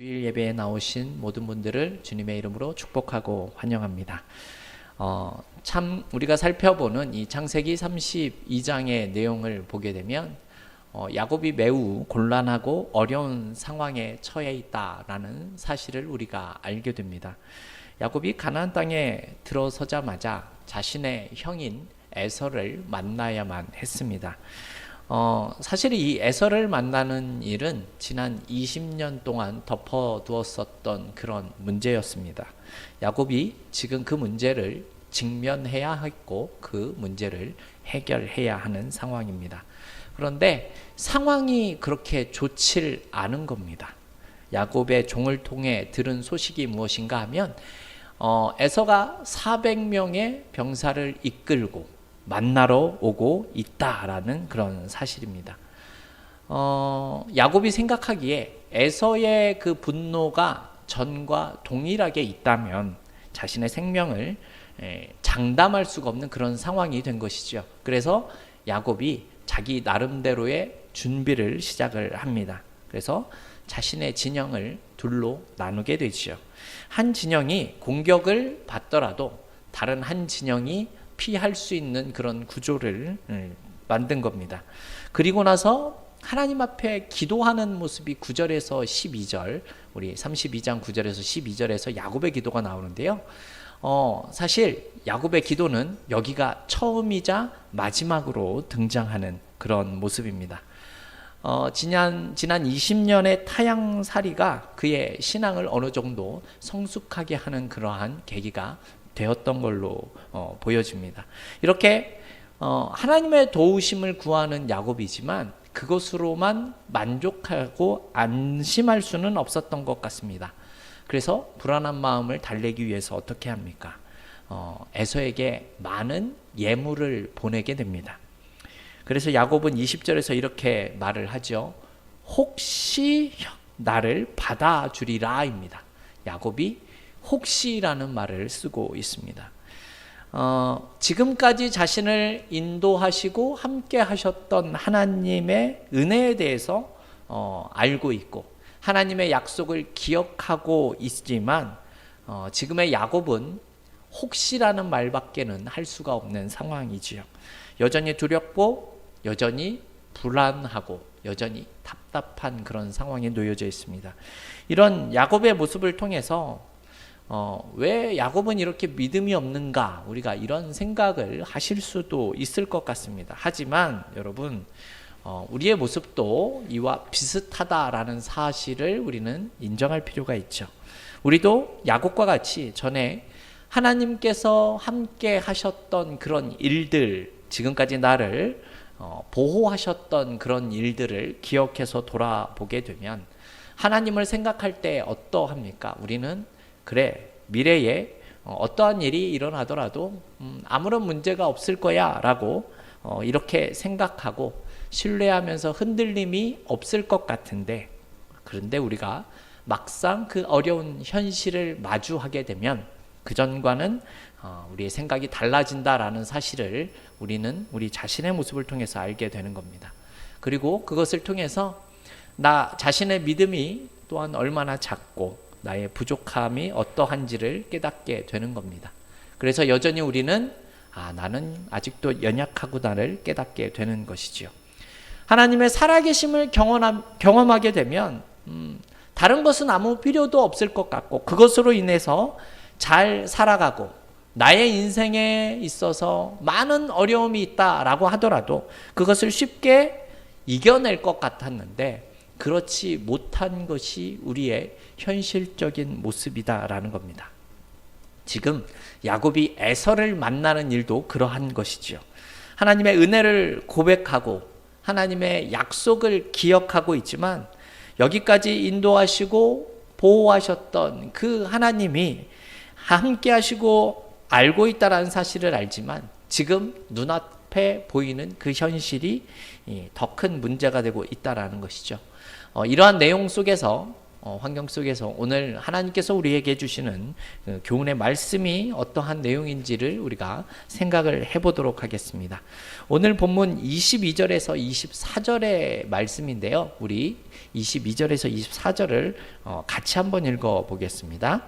주일 예배에 나오신 모든 분들을 주님의 이름으로 축복하고 환영합니다. 참 우리가 살펴보는 이 창세기 32장의 내용을 보게 되면 야곱이 매우 곤란하고 어려운 상황에 처해 있다라는 사실을 우리가 알게 됩니다. 야곱이 가나안 땅에 들어서자마자 자신의 형인 에서를 만나야만 했습니다. 사실 이 에서를 만나는 일은 지난 20년 동안 덮어두었었던 그런 문제였습니다. 야곱이 지금 그 문제를 직면해야 했고 그 문제를 해결해야 하는 상황입니다. 그런데 상황이 그렇게 좋질 않은 겁니다. 야곱의 종을 통해 들은 소식이 무엇인가 하면 에서가 400명의 병사를 이끌고 만나러 오고 있다라는 그런 사실입니다. 야곱이 생각하기에 에서의 그 분노가 전과 동일하게 있다면 자신의 생명을 장담할 수가 없는 그런 상황이 된 것이죠. 그래서 야곱이 자기 나름대로의 준비를 시작을 합니다. 그래서 자신의 진영을 둘로 나누게 되죠. 한 진영이 공격을 받더라도 다른 한 진영이 피할 수 있는 그런 구조를 만든 겁니다. 그리고 나서 하나님 앞에 기도하는 모습이 9절에서 12절, 우리 32장 9절에서 12절에서 야곱의 기도가 나오는데요. 사실 야곱의 기도는 여기가 처음이자 마지막으로 등장하는 그런 모습입니다. 지난 20년의 타향살이가 그의 신앙을 어느 정도 성숙하게 하는 그러한 계기가 되었던 걸로 보여집니다. 이렇게 하나님의 도우심을 구하는 야곱이지만 그것으로만 만족하고 안심할 수는 없었던 것 같습니다. 그래서 불안한 마음을 달래기 위해서 어떻게 합니까? 에서에게 많은 예물을 보내게 됩니다. 그래서 야곱은 20절에서 이렇게 말을 하죠. 혹시 나를 받아주리라입니다. 야곱이 혹시라는 말을 쓰고 있습니다. 지금까지 자신을 인도하시고 함께 하셨던 하나님의 은혜에 대해서 알고 있고 하나님의 약속을 기억하고 있지만 지금의 야곱은 혹시라는 말밖에는 할 수가 없는 상황이지요. 여전히 두렵고 여전히 불안하고 여전히 답답한 그런 상황에 놓여져 있습니다. 이런 야곱의 모습을 통해서 왜 야곱은 이렇게 믿음이 없는가, 우리가 이런 생각을 하실 수도 있을 것 같습니다. 하지만 여러분, 우리의 모습도 이와 비슷하다라는 사실을 우리는 인정할 필요가 있죠. 우리도 야곱과 같이 전에 하나님께서 함께 하셨던 그런 일들, 지금까지 나를 보호하셨던 그런 일들을 기억해서 돌아보게 되면 하나님을 생각할 때 어떠합니까? 우리는 그래, 미래에 어떠한 일이 일어나더라도 아무런 문제가 없을 거야 라고 이렇게 생각하고 신뢰하면서 흔들림이 없을 것 같은데, 그런데 우리가 막상 그 어려운 현실을 마주하게 되면 그전과는 우리의 생각이 달라진다라는 사실을 우리는 우리 자신의 모습을 통해서 알게 되는 겁니다. 그리고 그것을 통해서 나 자신의 믿음이 또한 얼마나 작고 나의 부족함이 어떠한지를 깨닫게 되는 겁니다. 그래서 여전히 우리는 나는 아직도 연약하구나를 깨닫게 되는 것이지요. 하나님의 살아계심을 경험하게 되면 다른 것은 아무 필요도 없을 것 같고 그것으로 인해서 잘 살아가고 나의 인생에 있어서 많은 어려움이 있다라고 하더라도 그것을 쉽게 이겨낼 것 같았는데 그렇지 못한 것이 우리의 현실적인 모습이다라는 겁니다. 지금 야곱이 에서를 만나는 일도 그러한 것이지요. 하나님의 은혜를 고백하고 하나님의 약속을 기억하고 있지만 여기까지 인도하시고 보호하셨던 그 하나님이 함께 하시고 알고 있다라는 사실을 알지만 지금 눈앞에 보이는 그 현실이 더 큰 문제가 되고 있다라는 것이죠. 이러한 내용 속에서 환경 속에서 오늘 하나님께서 우리에게 주시는 그 교훈의 말씀이 어떠한 내용인지를 우리가 생각을 해보도록 하겠습니다. 오늘 본문 22절에서 24절의 말씀인데요. 우리 22절에서 24절을 같이 한번 읽어보겠습니다.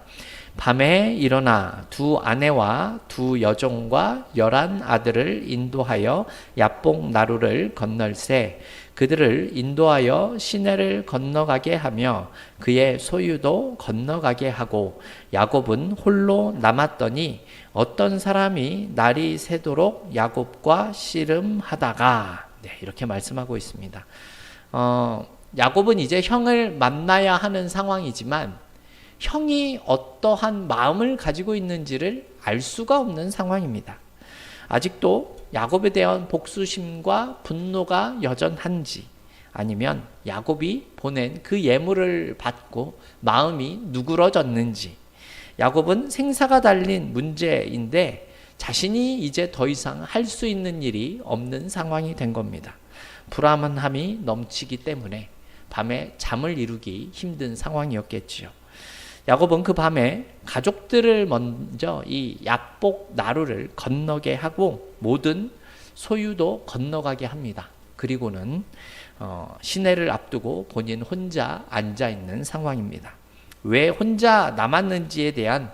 밤에 일어나 두 아내와 두 여종과 11 아들을 인도하여 야복 나루를 건널세 그들을 인도하여 시내를 건너가게 하며 그의 소유도 건너가게 하고 야곱은 홀로 남았더니 어떤 사람이 날이 새도록 야곱과 씨름하다가 이렇게 말씀하고 있습니다. 야곱은 이제 형을 만나야 하는 상황이지만 형이 어떠한 마음을 가지고 있는지를 알 수가 없는 상황입니다. 아직도 야곱에 대한 복수심과 분노가 여전한지 아니면 야곱이 보낸 그 예물을 받고 마음이 누그러졌는지 야곱은 생사가 달린 문제인데 자신이 이제 더 이상 할 수 있는 일이 없는 상황이 된 겁니다. 불안함이 넘치기 때문에 밤에 잠을 이루기 힘든 상황이었겠지요. 야곱은 그 밤에 가족들을 먼저 이 야복 나루를 건너게 하고 모든 소유도 건너가게 합니다. 그리고는 시내를 앞두고 본인 혼자 앉아있는 상황입니다. 왜 혼자 남았는지에 대한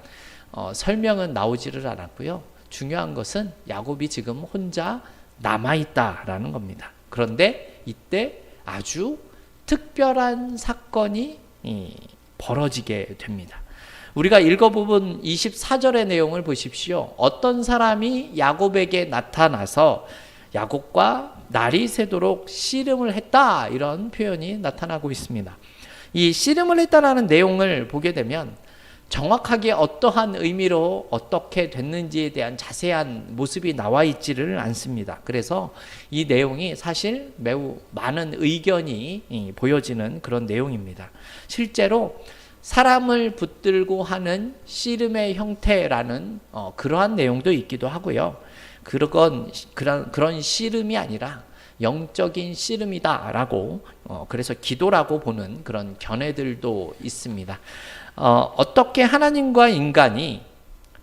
설명은 나오지를 않았고요. 중요한 것은 야곱이 지금 혼자 남아있다라는 겁니다. 그런데 이때 아주 특별한 사건이 벌어지게 됩니다. 우리가 읽어본 24절의 내용을 보십시오. 어떤 사람이 야곱에게 나타나서 야곱과 날이 새도록 씨름을 했다 이런 표현이 나타나고 있습니다. 이 씨름을 했다라는 내용을 보게 되면 정확하게 어떠한 의미로 어떻게 됐는지에 대한 자세한 모습이 나와 있지를 않습니다. 그래서 이 내용이 사실 매우 많은 의견이 보여지는 그런 내용입니다. 실제로 사람을 붙들고 하는 씨름의 형태라는 그러한 내용도 있기도 하고요. 그런 씨름이 아니라 영적인 씨름이다라고 그래서 기도라고 보는 그런 견해들도 있습니다. 어떻게 하나님과 인간이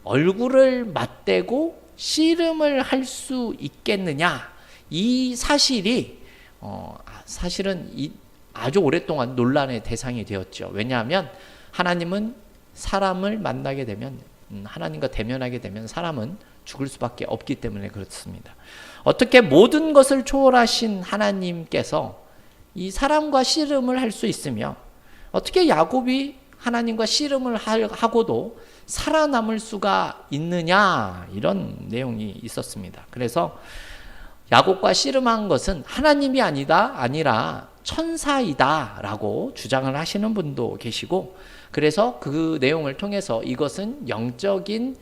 얼굴을 맞대고 씨름을 할 수 있겠느냐 이 사실이 사실은 아주 오랫동안 논란의 대상이 되었죠. 왜냐하면 하나님은 사람을 만나게 되면 하나님과 대면하게 되면 사람은 죽을 수밖에 없기 때문에 그렇습니다. 어떻게 모든 것을 초월하신 하나님께서 이 사람과 씨름을 할 수 있으며 어떻게 야곱이 하나님과 씨름을 하고도 살아남을 수가 있느냐 이런 내용이 있었습니다. 그래서 야곱과 씨름한 것은 하나님이 아니라 천사이다 라고 주장을 하시는 분도 계시고 그래서 그 내용을 통해서 이것은 영적인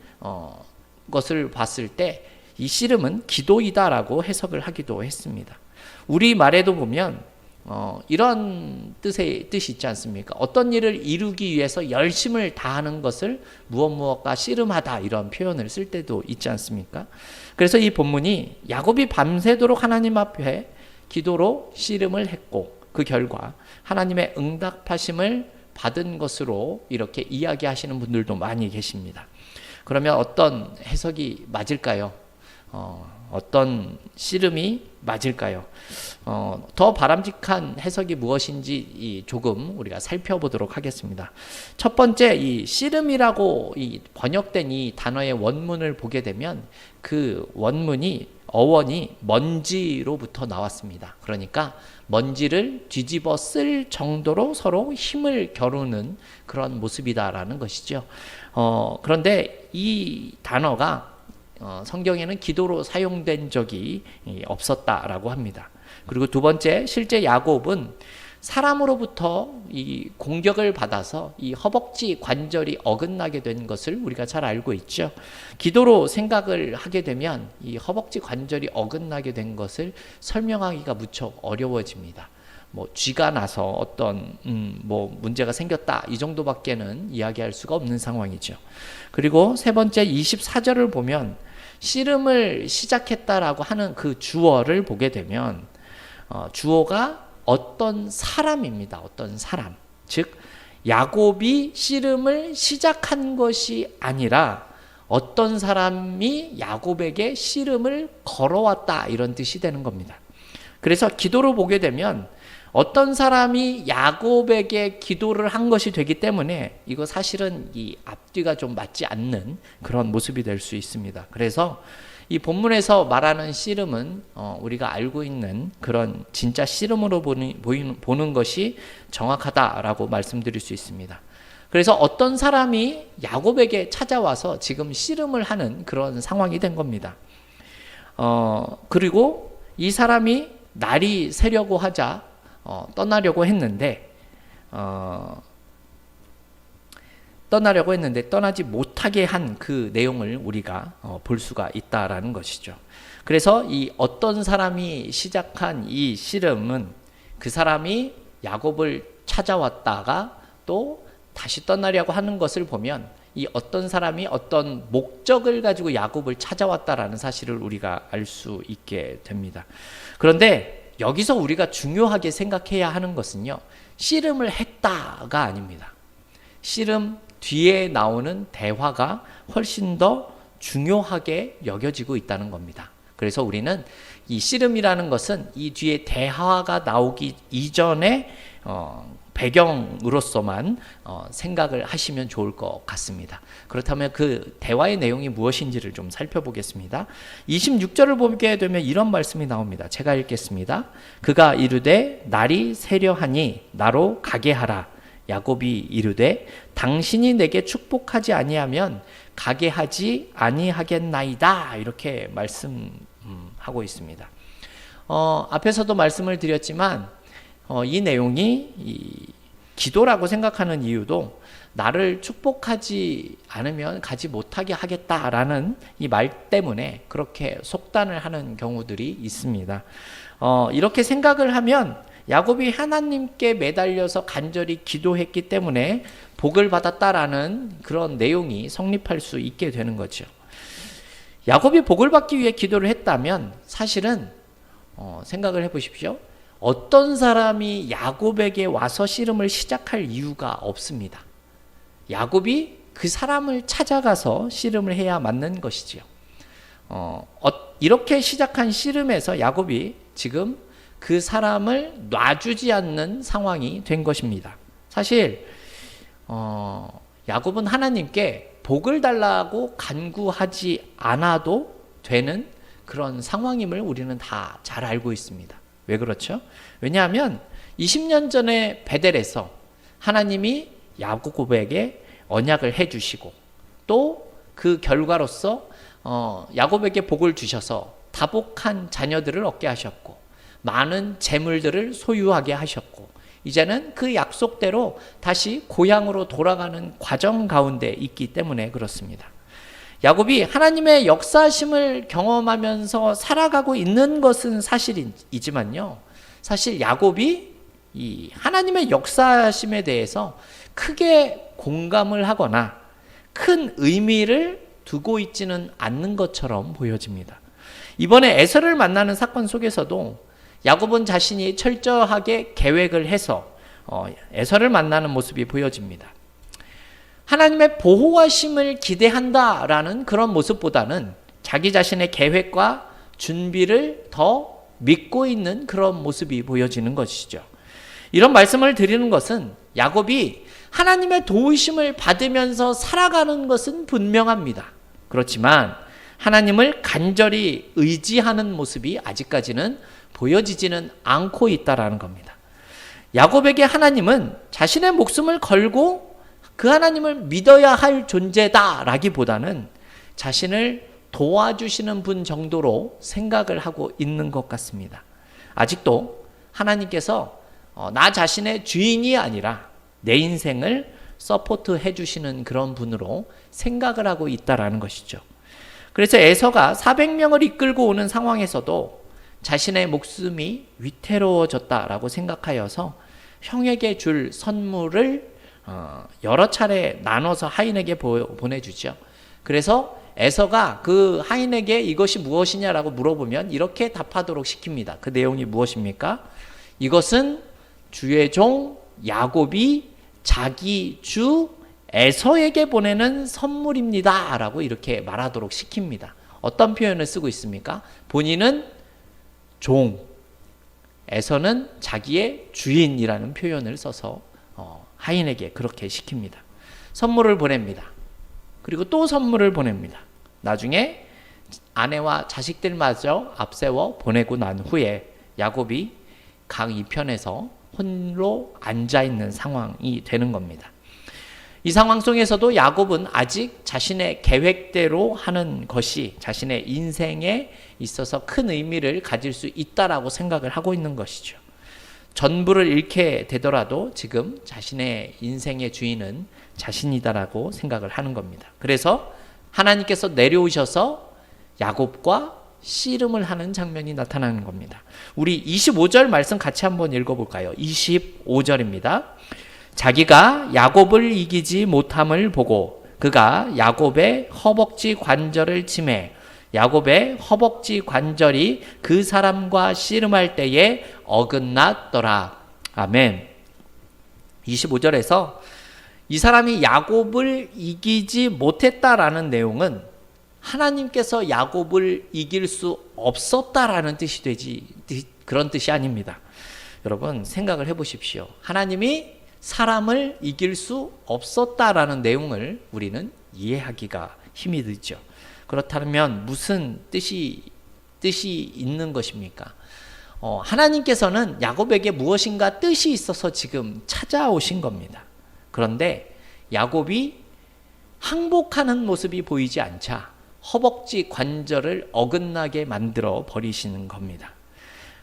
것을 봤을 때 이 씨름은 기도이다 라고 해석을 하기도 했습니다. 우리 말에도 보면 이런 뜻이 있지 않습니까? 어떤 일을 이루기 위해서 열심을 다하는 것을 무엇과 씨름하다 이런 표현을 쓸 때도 있지 않습니까? 그래서 이 본문이 야곱이 밤새도록 하나님 앞에 기도로 씨름을 했고 그 결과 하나님의 응답하심을 받은 것으로 이렇게 이야기하시는 분들도 많이 계십니다. 그러면 어떤 해석이 맞을까요? 어떤 씨름이 맞을까요? 더 바람직한 해석이 무엇인지 조금 우리가 살펴보도록 하겠습니다. 첫 번째, 이 씨름이라고 번역된 이 단어의 원문을 보게 되면 그 어원이 먼지로부터 나왔습니다. 그러니까 먼지를 뒤집어 쓸 정도로 서로 힘을 겨루는 그런 모습이다라는 것이죠. 그런데 이 단어가 성경에는 기도로 사용된 적이 없었다라고 합니다. 그리고 두 번째, 실제 야곱은 사람으로부터 이 공격을 받아서 이 허벅지 관절이 어긋나게 된 것을 우리가 잘 알고 있죠. 기도로 생각을 하게 되면 이 허벅지 관절이 어긋나게 된 것을 설명하기가 무척 어려워집니다. 쥐가 나서 어떤 문제가 생겼다 이 정도밖에는 이야기할 수가 없는 상황이죠. 그리고 세 번째 24절을 보면 씨름을 시작했다라고 하는 그 주어를 보게 되면 주어가 어떤 사람입니다. 어떤 사람. 즉 야곱이 씨름을 시작한 것이 아니라 어떤 사람이 야곱에게 씨름을 걸어왔다, 이런 뜻이 되는 겁니다. 그래서 기도로 보게 되면 어떤 사람이 야곱에게 기도를 한 것이 되기 때문에 이거 사실은 이 앞뒤가 좀 맞지 않는 그런 모습이 될 수 있습니다. 그래서 이 본문에서 말하는 씨름은 우리가 알고 있는 그런 진짜 씨름으로 보는 것이 정확하다라고 말씀드릴 수 있습니다. 그래서 어떤 사람이 야곱에게 찾아와서 지금 씨름을 하는 그런 상황이 된 겁니다. 그리고 이 사람이 날이 새려고 하자 떠나려고 했는데 떠나지 못하게 한 그 내용을 우리가 볼 수가 있다라는 것이죠. 그래서 이 어떤 사람이 시작한 이 씨름은 그 사람이 야곱을 찾아왔다가 또 다시 떠나려고 하는 것을 보면 이 어떤 사람이 어떤 목적을 가지고 야곱을 찾아왔다라는 사실을 우리가 알 수 있게 됩니다. 그런데 여기서 우리가 중요하게 생각해야 하는 것은요, 씨름을 했다가 아닙니다. 씨름 뒤에 나오는 대화가 훨씬 더 중요하게 여겨지고 있다는 겁니다. 그래서 우리는 이 씨름이라는 것은 이 뒤에 대화가 나오기 이전에 배경으로서만 생각을 하시면 좋을 것 같습니다. 그렇다면 그 대화의 내용이 무엇인지를 좀 살펴보겠습니다. 26절을 보게 되면 이런 말씀이 나옵니다. 제가 읽겠습니다. 그가 이르되 날이 새려하니 나로 가게 하라. 야곱이 이르되 당신이 내게 축복하지 아니하면 가게 하지 아니하겠나이다. 이렇게 말씀하고 있습니다. 앞에서도 말씀을 드렸지만 이 내용이 기도라고 생각하는 이유도 나를 축복하지 않으면 가지 못하게 하겠다라는 이 말 때문에 그렇게 속단을 하는 경우들이 있습니다. 이렇게 생각을 하면 야곱이 하나님께 매달려서 간절히 기도했기 때문에 복을 받았다라는 그런 내용이 성립할 수 있게 되는 거죠. 야곱이 복을 받기 위해 기도를 했다면 사실은 생각을 해보십시오. 어떤 사람이 야곱에게 와서 씨름을 시작할 이유가 없습니다. 야곱이 그 사람을 찾아가서 씨름을 해야 맞는 것이지요. 이렇게 시작한 씨름에서 야곱이 지금 그 사람을 놔주지 않는 상황이 된 것입니다. 사실 야곱은 하나님께 복을 달라고 간구하지 않아도 되는 그런 상황임을 우리는 다 잘 알고 있습니다. 왜 그렇죠? 왜냐하면 20년 전에 베델에서 하나님이 야곱에게 언약을 해주시고 또 그 결과로서 야곱에게 복을 주셔서 다복한 자녀들을 얻게 하셨고 많은 재물들을 소유하게 하셨고 이제는 그 약속대로 다시 고향으로 돌아가는 과정 가운데 있기 때문에 그렇습니다. 야곱이 하나님의 역사심을 경험하면서 살아가고 있는 것은 사실이지만요, 사실 야곱이 이 하나님의 역사심에 대해서 크게 공감을 하거나 큰 의미를 두고 있지는 않는 것처럼 보여집니다. 이번에 에서를 만나는 사건 속에서도 야곱은 자신이 철저하게 계획을 해서 에서를 만나는 모습이 보여집니다. 하나님의 보호하심을 기대한다라는 그런 모습보다는 자기 자신의 계획과 준비를 더 믿고 있는 그런 모습이 보여지는 것이죠. 이런 말씀을 드리는 것은 야곱이 하나님의 도우심을 받으면서 살아가는 것은 분명합니다. 그렇지만 하나님을 간절히 의지하는 모습이 아직까지는 보여지지는 않고 있다라는 겁니다. 야곱에게 하나님은 자신의 목숨을 걸고 그 하나님을 믿어야 할 존재다라기보다는 자신을 도와주시는 분 정도로 생각을 하고 있는 것 같습니다. 아직도 하나님께서 나 자신의 주인이 아니라 내 인생을 서포트 해주시는 그런 분으로 생각을 하고 있다라는 것이죠. 그래서 에서가 400명을 이끌고 오는 상황에서도 자신의 목숨이 위태로워졌다라고 생각하여서 형에게 줄 선물을 여러 차례 나눠서 하인에게 보내주죠. 그래서 에서가 그 하인에게 이것이 무엇이냐라고 물어보면 이렇게 답하도록 시킵니다. 그 내용이 무엇입니까? 이것은 주의 종 야곱이 자기 주 에서에게 보내는 선물입니다 라고 이렇게 말하도록 시킵니다. 어떤 표현을 쓰고 있습니까? 본인은 종, 에서는 자기의 주인이라는 표현을 써서 하인에게 그렇게 시킵니다. 선물을 보냅니다. 그리고 또 선물을 보냅니다. 나중에 아내와 자식들마저 앞세워 보내고 난 후에 야곱이 강 이편에서 홀로 앉아있는 상황이 되는 겁니다. 이 상황 속에서도 야곱은 아직 자신의 계획대로 하는 것이 자신의 인생에 있어서 큰 의미를 가질 수 있다라고 생각을 하고 있는 것이죠. 전부를 잃게 되더라도 지금 자신의 인생의 주인은 자신이다라고 생각을 하는 겁니다. 그래서 하나님께서 내려오셔서 야곱과 씨름을 하는 장면이 나타나는 겁니다. 우리 25절 말씀 같이 한번 읽어볼까요? 25절입니다. 자기가 야곱을 이기지 못함을 보고 그가 야곱의 허벅지 관절을 치매 야곱의 허벅지 관절이 그 사람과 씨름할 때에 어긋났더라. 아멘. 25절에서 이 사람이 야곱을 이기지 못했다라는 내용은 하나님께서 야곱을 이길 수 없었다라는 뜻이 되지 그런 뜻이 아닙니다. 여러분 생각을 해보십시오. 하나님이 사람을 이길 수 없었다라는 내용을 우리는 이해하기가 힘이 들죠. 그렇다면 무슨 뜻이 있는 것입니까? 하나님께서는 야곱에게 무엇인가 뜻이 있어서 지금 찾아오신 겁니다. 그런데 야곱이 항복하는 모습이 보이지 않자 허벅지 관절을 어긋나게 만들어 버리시는 겁니다.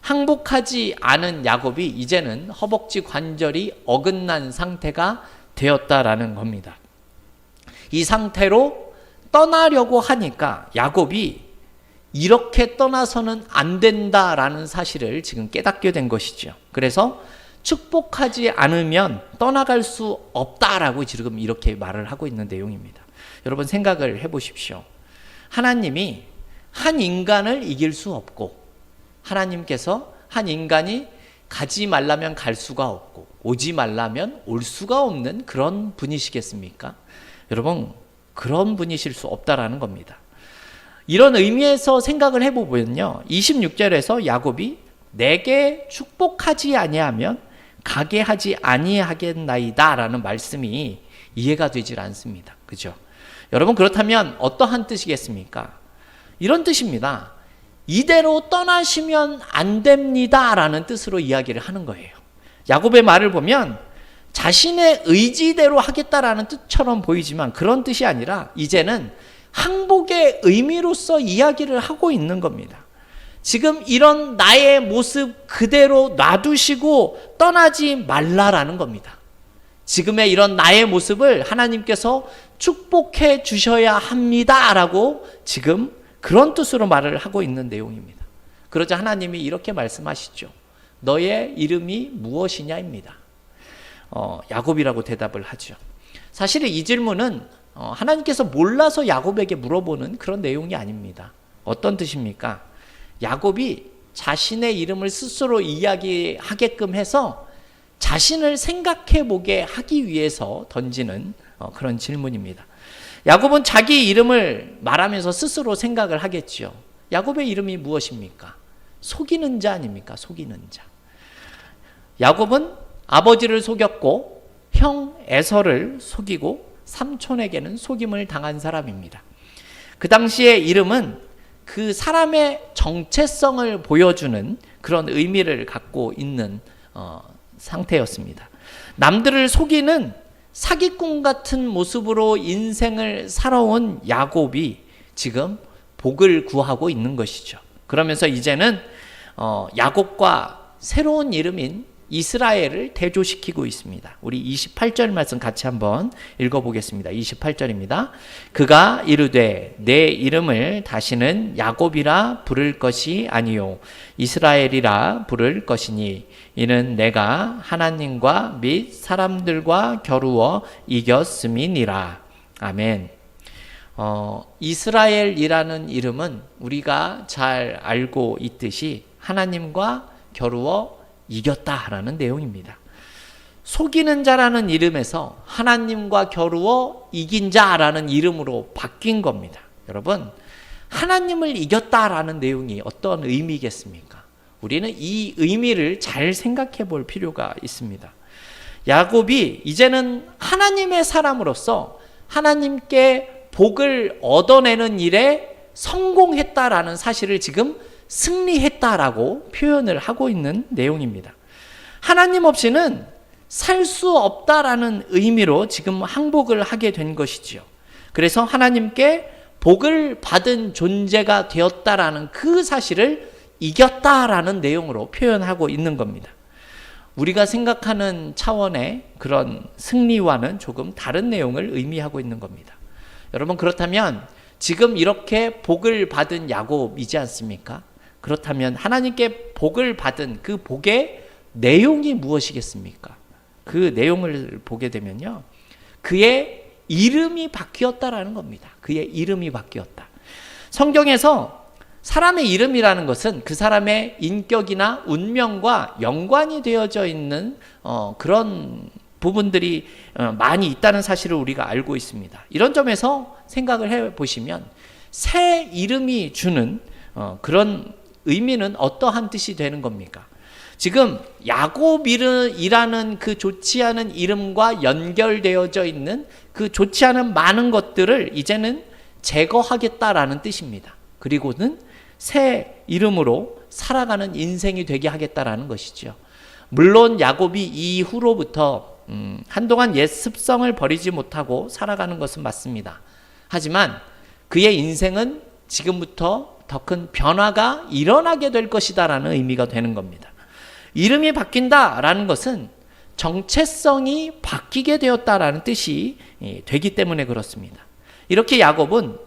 항복하지 않은 야곱이 이제는 허벅지 관절이 어긋난 상태가 되었다라는 겁니다. 이 상태로 떠나려고 하니까 야곱이 이렇게 떠나서는 안 된다라는 사실을 지금 깨닫게 된 것이죠. 그래서 축복하지 않으면 떠나갈 수 없다라고 지금 이렇게 말을 하고 있는 내용입니다. 여러분 생각을 해보십시오. 하나님이 한 인간을 이길 수 없고 하나님께서 한 인간이 가지 말라면 갈 수가 없고 오지 말라면 올 수가 없는 그런 분이시겠습니까? 여러분 그런 분이실 수 없다라는 겁니다. 이런 의미에서 생각을 해보면요. 26절에서 야곱이 내게 축복하지 아니하면 가게 하지 아니하겠나이다 라는 말씀이 이해가 되질 않습니다. 그죠? 여러분 그렇다면 어떠한 뜻이겠습니까? 이런 뜻입니다. 이대로 떠나시면 안 됩니다 라는 뜻으로 이야기를 하는 거예요. 야곱의 말을 보면 자신의 의지대로 하겠다라는 뜻처럼 보이지만 그런 뜻이 아니라 이제는 항복의 의미로서 이야기를 하고 있는 겁니다. 지금 이런 나의 모습 그대로 놔두시고 떠나지 말라라는 겁니다. 지금의 이런 나의 모습을 하나님께서 축복해 주셔야 합니다 라고 지금 그런 뜻으로 말을 하고 있는 내용입니다. 그러자 하나님이 이렇게 말씀하시죠. 너의 이름이 무엇이냐입니다. 야곱이라고 대답을 하죠. 사실 이 질문은 하나님께서 몰라서 야곱에게 물어보는 그런 내용이 아닙니다. 어떤 뜻입니까? 야곱이 자신의 이름을 스스로 이야기하게끔 해서 자신을 생각해 보게 하기 위해서 던지는 그런 질문입니다. 야곱은 자기 이름을 말하면서 스스로 생각을 하겠죠. 야곱의 이름이 무엇입니까? 속이는 자 아닙니까? 속이는 자. 야곱은 아버지를 속였고 형 에서를 속이고 삼촌에게는 속임을 당한 사람입니다. 그 당시의 이름은 그 사람의 정체성을 보여주는 그런 의미를 갖고 있는 상태였습니다. 남들을 속이는 사기꾼 같은 모습으로 인생을 살아온 야곱이 지금 복을 구하고 있는 것이죠. 그러면서 이제는 야곱과 새로운 이름인 이스라엘을 대조시키고 있습니다. 우리 28절 말씀 같이 한번 읽어보겠습니다. 28절입니다. 그가 이르되 내 이름을 다시는 야곱이라 부를 것이 아니요 이스라엘이라 부를 것이니 이는 내가 하나님과 및 사람들과 겨루어 이겼음이니라. 아멘. 이스라엘이라는 이름은 우리가 잘 알고 있듯이 하나님과 겨루어 이겼다라는 내용입니다. 속이는 자라는 이름에서 하나님과 겨루어 이긴 자라는 이름으로 바뀐 겁니다. 여러분, 하나님을 이겼다라는 내용이 어떤 의미겠습니까? 우리는 이 의미를 잘 생각해 볼 필요가 있습니다. 야곱이 이제는 하나님의 사람으로서 하나님께 복을 얻어내는 일에 성공했다라는 사실을 지금 승리했다라고 표현을 하고 있는 내용입니다. 하나님 없이는 살 수 없다라는 의미로 지금 항복을 하게 된 것이지요. 그래서 하나님께 복을 받은 존재가 되었다라는 그 사실을 이겼다라는 내용으로 표현하고 있는 겁니다. 우리가 생각하는 차원의 그런 승리와는 조금 다른 내용을 의미하고 있는 겁니다. 여러분, 그렇다면 지금 이렇게 복을 받은 야곱이지 않습니까? 그렇다면 하나님께 복을 받은 그 복의 내용이 무엇이겠습니까? 그 내용을 보게 되면요, 그의 이름이 바뀌었다라는 겁니다. 그의 이름이 바뀌었다. 성경에서 사람의 이름이라는 것은 그 사람의 인격이나 운명과 연관이 되어져 있는 그런 부분들이 많이 있다는 사실을 우리가 알고 있습니다. 이런 점에서 생각을 해보시면 새 이름이 주는 그런 의미는 어떠한 뜻이 되는 겁니까? 지금 야곱이라는 그 좋지 않은 이름과 연결되어져 있는 그 좋지 않은 많은 것들을 이제는 제거하겠다라는 뜻입니다. 그리고는 새 이름으로 살아가는 인생이 되게 하겠다라는 것이죠. 물론 야곱이 이후로부터 한동안 옛 습성을 버리지 못하고 살아가는 것은 맞습니다. 하지만 그의 인생은 지금부터 더 큰 변화가 일어나게 될 것이다라는 의미가 되는 겁니다. 이름이 바뀐다라는 것은 정체성이 바뀌게 되었다라는 뜻이 되기 때문에 그렇습니다. 이렇게 야곱은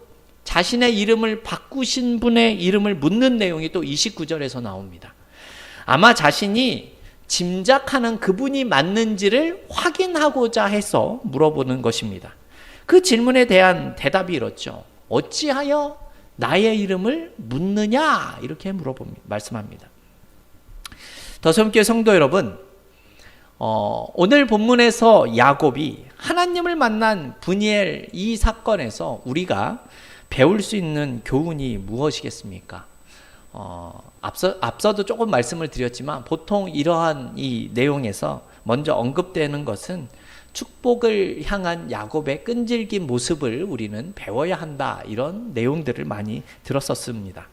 자신의 이름을 바꾸신 분의 이름을 묻는 내용이 또 29절에서 나옵니다. 아마 자신이 짐작하는 그분이 맞는지를 확인하고자 해서 물어보는 것입니다. 그 질문에 대한 대답이 이렇죠. 어찌하여 나의 이름을 묻느냐? 이렇게 말씀합니다. 더섬교회 성도 여러분, 오늘 본문에서 야곱이 하나님을 만난 브니엘 이 사건에서 우리가 배울 수 있는 교훈이 무엇이겠습니까? 앞서도 조금 말씀을 드렸지만 보통 이러한 이 내용에서 먼저 언급되는 것은 축복을 향한 야곱의 끈질긴 모습을 우리는 배워야 한다, 이런 내용들을 많이 들었었습니다.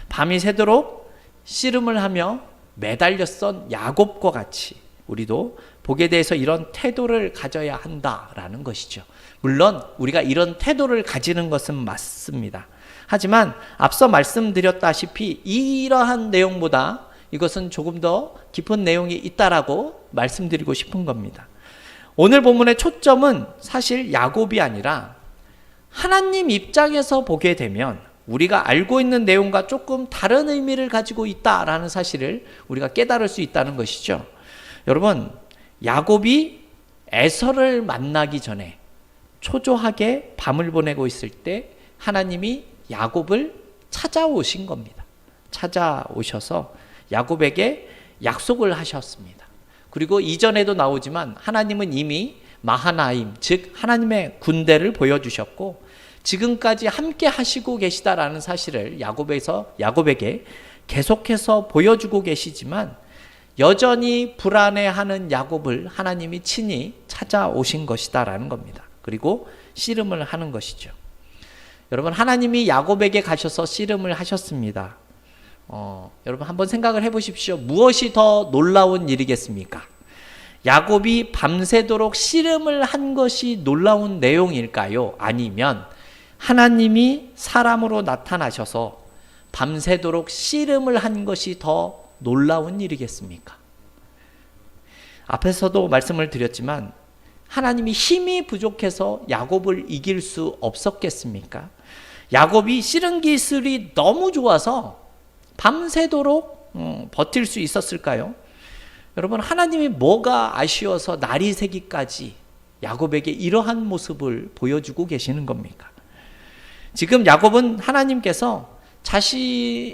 밤이 새도록 씨름을 하며 매달렸던 야곱과 같이 우리도 복에 대해서 이런 태도를 가져야 한다라는 것이죠. 물론 우리가 이런 태도를 가지는 것은 맞습니다. 하지만 앞서 말씀드렸다시피 이러한 내용보다 이것은 조금 더 깊은 내용이 있다라고 말씀드리고 싶은 겁니다. 오늘 본문의 초점은 사실 야곱이 아니라 하나님 입장에서 보게 되면 우리가 알고 있는 내용과 조금 다른 의미를 가지고 있다라는 사실을 우리가 깨달을 수 있다는 것이죠. 여러분, 야곱이 에서를 만나기 전에 초조하게 밤을 보내고 있을 때 하나님이 야곱을 찾아오신 겁니다. 찾아오셔서 야곱에게 약속을 하셨습니다. 그리고 이전에도 나오지만 하나님은 이미 마하나임, 즉 하나님의 군대를 보여주셨고 지금까지 함께 하시고 계시다라는 사실을 야곱에게 계속해서 보여주고 계시지만 여전히 불안해하는 야곱을 하나님이 친히 찾아오신 것이다라는 겁니다. 그리고 씨름을 하는 것이죠. 여러분, 하나님이 야곱에게 가셔서 씨름을 하셨습니다. 여러분 한번 생각을 해보십시오. 무엇이 더 놀라운 일이겠습니까? 야곱이 밤새도록 씨름을 한 것이 놀라운 내용일까요? 아니면 하나님이 사람으로 나타나셔서 밤새도록 씨름을 한 것이 더 놀라운 일이겠습니까? 앞에서도 말씀을 드렸지만 하나님이 힘이 부족해서 야곱을 이길 수 없었겠습니까? 야곱이 씨름 기술이 너무 좋아서 밤새도록 버틸 수 있었을까요? 여러분, 하나님이 뭐가 아쉬워서 날이 새기까지 야곱에게 이러한 모습을 보여주고 계시는 겁니까? 지금 야곱은 하나님께서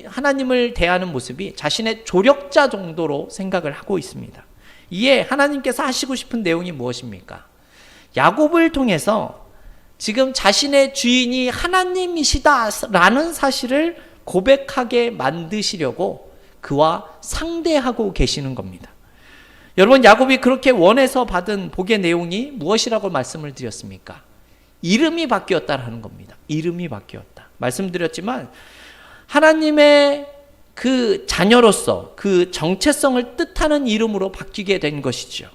하나님을 대하는 모습이 자신의 조력자 정도로 생각을 하고 있습니다. 이에 하나님께서 하시고 싶은 내용이 무엇입니까? 야곱을 통해서 지금 자신의 주인이 하나님이시다라는 사실을 고백하게 만드시려고 그와 상대하고 계시는 겁니다. 여러분, 야곱이 그렇게 원해서 받은 복의 내용이 무엇이라고 말씀을 드렸습니까? 이름이 바뀌었다라는 겁니다. 이름이 바뀌었다. 말씀드렸지만 하나님의 그 자녀로서 그 정체성을 뜻하는 이름으로 바뀌게 된 것이죠.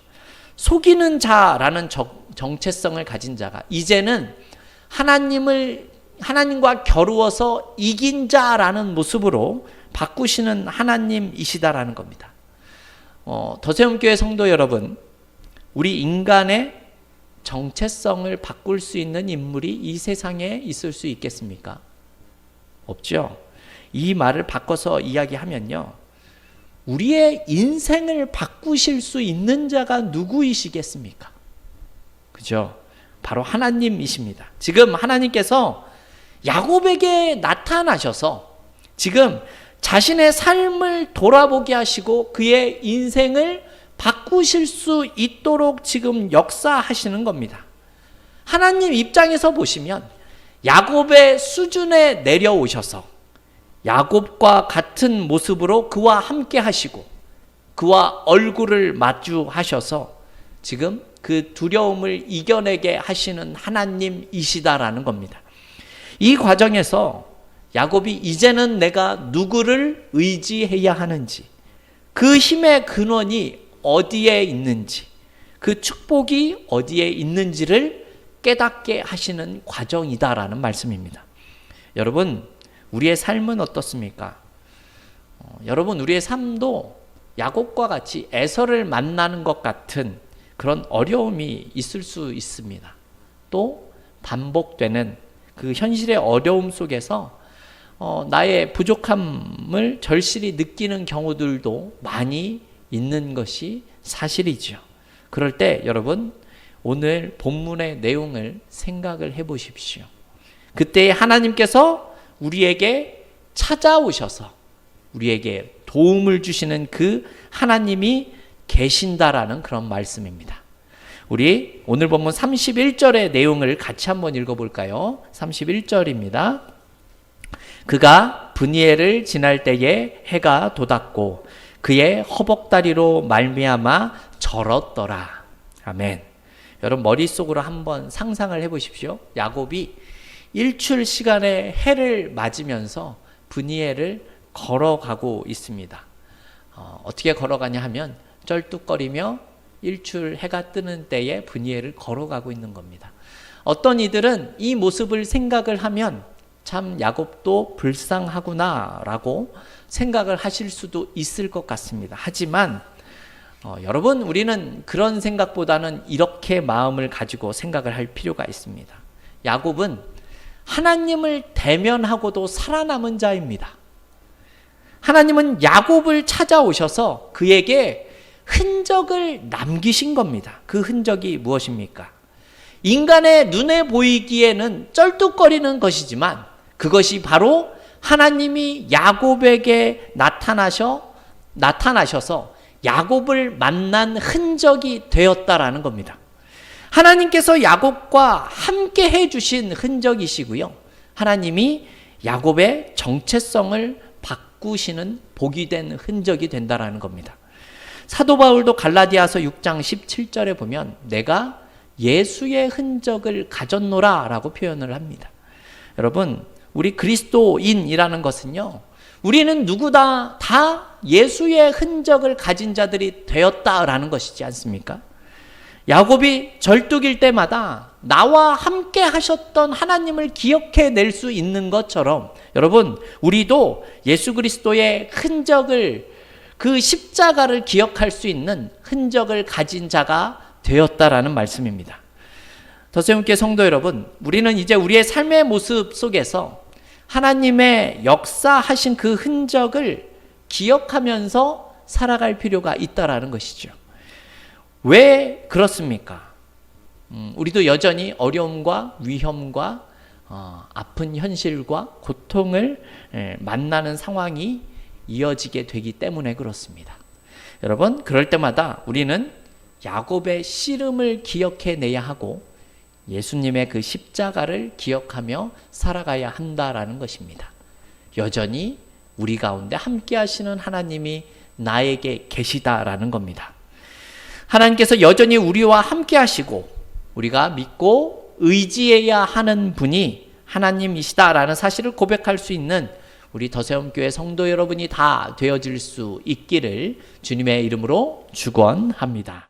속이는 자라는 정체성을 가진 자가 이제는 하나님과 겨루어서 이긴 자라는 모습으로 바꾸시는 하나님이시다라는 겁니다. 더세움교회 성도 여러분, 우리 인간의 정체성을 바꿀 수 있는 인물이 이 세상에 있을 수 있겠습니까? 없죠. 이 말을 바꿔서 이야기하면요, 우리의 인생을 바꾸실 수 있는 자가 누구이시겠습니까? 그죠? 바로 하나님이십니다. 지금 하나님께서 야곱에게 나타나셔서 지금 자신의 삶을 돌아보게 하시고 그의 인생을 바꾸실 수 있도록 지금 역사하시는 겁니다. 하나님 입장에서 보시면 야곱의 수준에 내려오셔서 야곱과 같은 모습으로 그와 함께 하시고 그와 얼굴을 마주하셔서 지금 그 두려움을 이겨내게 하시는 하나님이시다라는 겁니다. 이 과정에서 야곱이 이제는 내가 누구를 의지해야 하는지, 그 힘의 근원이 어디에 있는지, 그 축복이 어디에 있는지를 깨닫게 하시는 과정이다라는 말씀입니다. 여러분, 우리의 삶은 어떻습니까? 여러분, 우리의 삶도 야곱과 같이 에서를 만나는 것 같은 그런 어려움이 있을 수 있습니다. 또 반복되는 그 현실의 어려움 속에서 나의 부족함을 절실히 느끼는 경우들도 많이 있는 것이 사실이죠. 그럴 때 여러분, 오늘 본문의 내용을 생각을 해 보십시오. 그때 하나님께서 우리에게 찾아오셔서 우리에게 도움을 주시는 그 하나님이 계신다라는 그런 말씀입니다. 우리 오늘 본문 31절의 내용을 같이 한번 읽어볼까요? 31절입니다. 그가 브니엘을 지날 때에 해가 돋았고 그의 허벅다리로 말미암아 절었더라. 아멘. 여러분, 머릿속으로 한번 상상을 해보십시오. 야곱이 일출 시간에 해를 맞으면서 브니엘을 걸어가고 있습니다. 어떻게 걸어가냐 하면 쩔뚝거리며 일출 해가 뜨는 때에 브니엘을 걸어가고 있는 겁니다. 어떤 이들은 이 모습을 생각을 하면 참 야곱도 불쌍하구나 라고 생각을 하실 수도 있을 것 같습니다. 하지만 여러분, 우리는 그런 생각보다는 이렇게 마음을 가지고 생각을 할 필요가 있습니다. 야곱은 하나님을 대면하고도 살아남은 자입니다. 하나님은 야곱을 찾아오셔서 그에게 흔적을 남기신 겁니다. 그 흔적이 무엇입니까? 인간의 눈에 보이기에는 쩔뚝거리는 것이지만 그것이 바로 하나님이 야곱에게 나타나셔서 야곱을 만난 흔적이 되었다라는 겁니다. 하나님께서 야곱과 함께 해주신 흔적이시고요. 하나님이 야곱의 정체성을 바꾸시는 복이 된 흔적이 된다라는 겁니다. 사도 바울도 갈라디아서 6장 17절에 보면 내가 예수의 흔적을 가졌노라 라고 표현을 합니다. 여러분, 우리 그리스도인이라는 것은요, 우리는 누구나 다 예수의 흔적을 가진 자들이 되었다라는 것이지 않습니까? 야곱이 절뚝일 때마다 나와 함께 하셨던 하나님을 기억해낼 수 있는 것처럼 여러분, 우리도 예수 그리스도의 흔적을, 그 십자가를 기억할 수 있는 흔적을 가진 자가 되었다라는 말씀입니다. 더세움교회 성도 여러분, 우리는 이제 우리의 삶의 모습 속에서 하나님의 역사하신 그 흔적을 기억하면서 살아갈 필요가 있다라는 것이죠. 왜 그렇습니까? 우리도 여전히 어려움과 위험과 아픈 현실과 고통을 만나는 상황이 이어지게 되기 때문에 그렇습니다. 여러분, 그럴 때마다 우리는 야곱의 씨름을 기억해내야 하고 예수님의 그 십자가를 기억하며 살아가야 한다라는 것입니다. 여전히 우리 가운데 함께 하시는 하나님이 나에게 계시다라는 겁니다. 하나님께서 여전히 우리와 함께 하시고 우리가 믿고 의지해야 하는 분이 하나님이시다라는 사실을 고백할 수 있는 우리 더세움교회 성도 여러분이 다 되어질 수 있기를 주님의 이름으로 축원합니다.